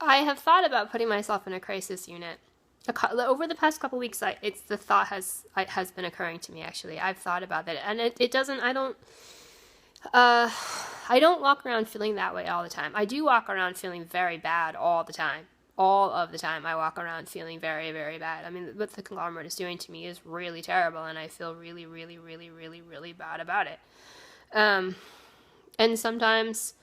I have thought about putting myself in a crisis unit. Over the past couple weeks, the thought has been occurring to me. Actually, I've thought about that, and it doesn't. Uh, I don't walk around feeling that way all the time. I do walk around feeling very bad all the time. All of the time, I walk around feeling very, very bad. I mean, what the conglomerate is doing to me is really terrible, and I feel really, really, really, really, really bad about it. And sometimes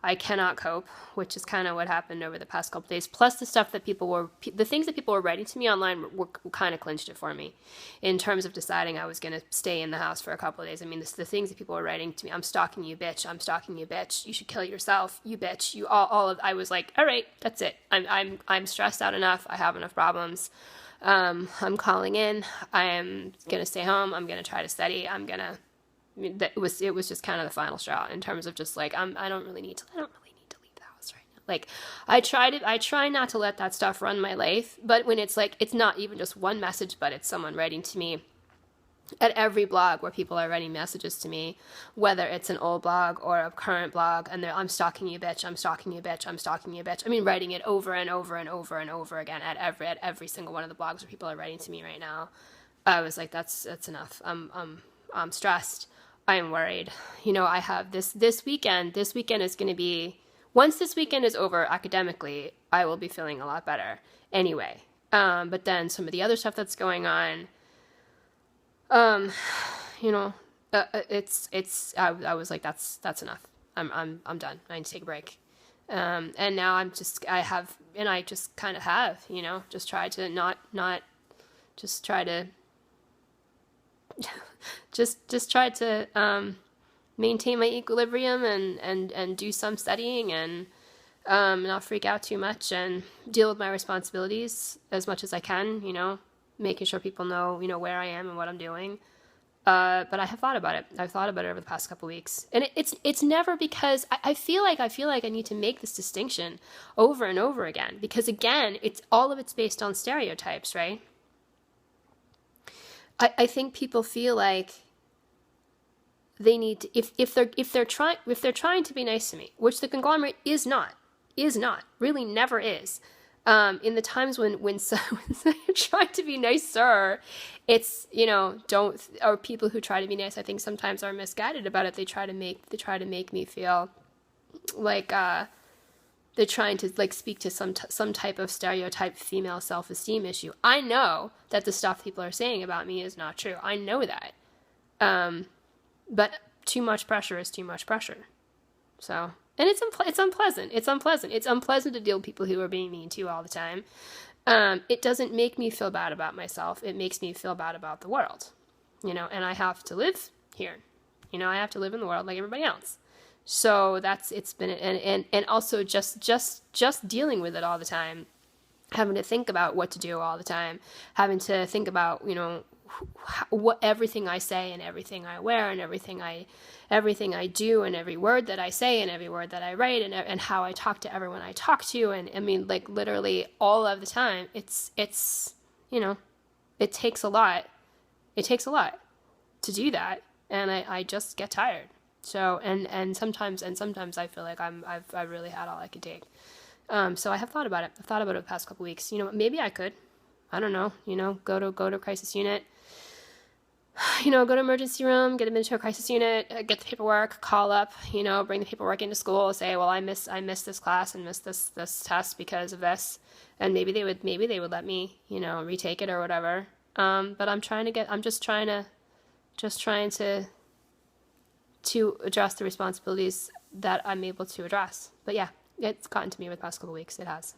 I cannot cope, which is kind of what happened over the past couple days. Plus, the things that people were writing to me online were kind of clinched it for me, in terms of deciding I was going to stay in the house for a couple of days. I mean, the things that people were writing to me: "I'm stalking you, bitch. I'm stalking you, bitch. You should kill yourself, you bitch. You all of." I was like, all right, that's it. I'm stressed out enough. I have enough problems. I'm calling in. I am gonna stay home. I'm gonna try to study. It was just kind of the final straw, in terms of just like, I don't really need to leave the house right now. Like, I try not to let that stuff run my life, but when it's like, it's not even just one message, but it's someone writing to me at every blog where people are writing messages to me, whether it's an old blog or a current blog, and "I'm stalking you, bitch. I'm stalking you, bitch. I'm stalking you, bitch." I mean, writing it over and over and over and over again at every single one of the blogs where people are writing to me right now. I was like, that's enough. I'm stressed. I am worried. I have this weekend. This weekend is going to be, once this weekend is over academically, I will be feeling a lot better anyway. But then some of the other stuff that's going on, I was like, that's enough. I'm done. I need to take a break. And now I just kind of have, just try to not just try to just try to maintain my equilibrium and do some studying, and not freak out too much, and deal with my responsibilities as much as I can, making sure people know, where I am and what I'm doing. But I have thought about it. I've thought about it over the past couple of weeks, and it's never because I feel like I need to make this distinction over and over again, because again, all of it's based on stereotypes, right? I think people feel like they need to, if they're trying to be nice to me, which the conglomerate is not, really never is. In the times when they're trying to be nicer, it's, or people who try to be nice, I think sometimes are misguided about it. They try to make me feel like they're trying to like speak to some type of stereotype female self-esteem issue. I know that the stuff people are saying about me is not true. I know that. But too much pressure is too much pressure. So, and it's unpleasant. It's unpleasant. It's unpleasant to deal with people who are being mean to you all the time. It doesn't make me feel bad about myself. It makes me feel bad about the world, and I have to live here. I have to live in the world like everybody else. So it's been, and also just dealing with it all the time, having to think about what to do all the time, having to think about, what everything I say and everything I wear and everything I do and every word that I say and every word that I write and how I talk to everyone I talk to. And I mean, like literally all of the time, it takes a lot. It takes a lot to do that. And I just get tired. So, and sometimes I feel like I've really had all I could take. So I have thought about it. I've thought about it the past couple weeks. Maybe I could, I don't know, go to a crisis unit, go to emergency room, get admitted to a crisis unit, get the paperwork, call up, bring the paperwork into school, say, well, I missed this class and missed this test because of this. And maybe they would let me, retake it or whatever. But I'm just trying to address the responsibilities that I'm able to address. But yeah, it's gotten to me over the past couple of weeks. It has.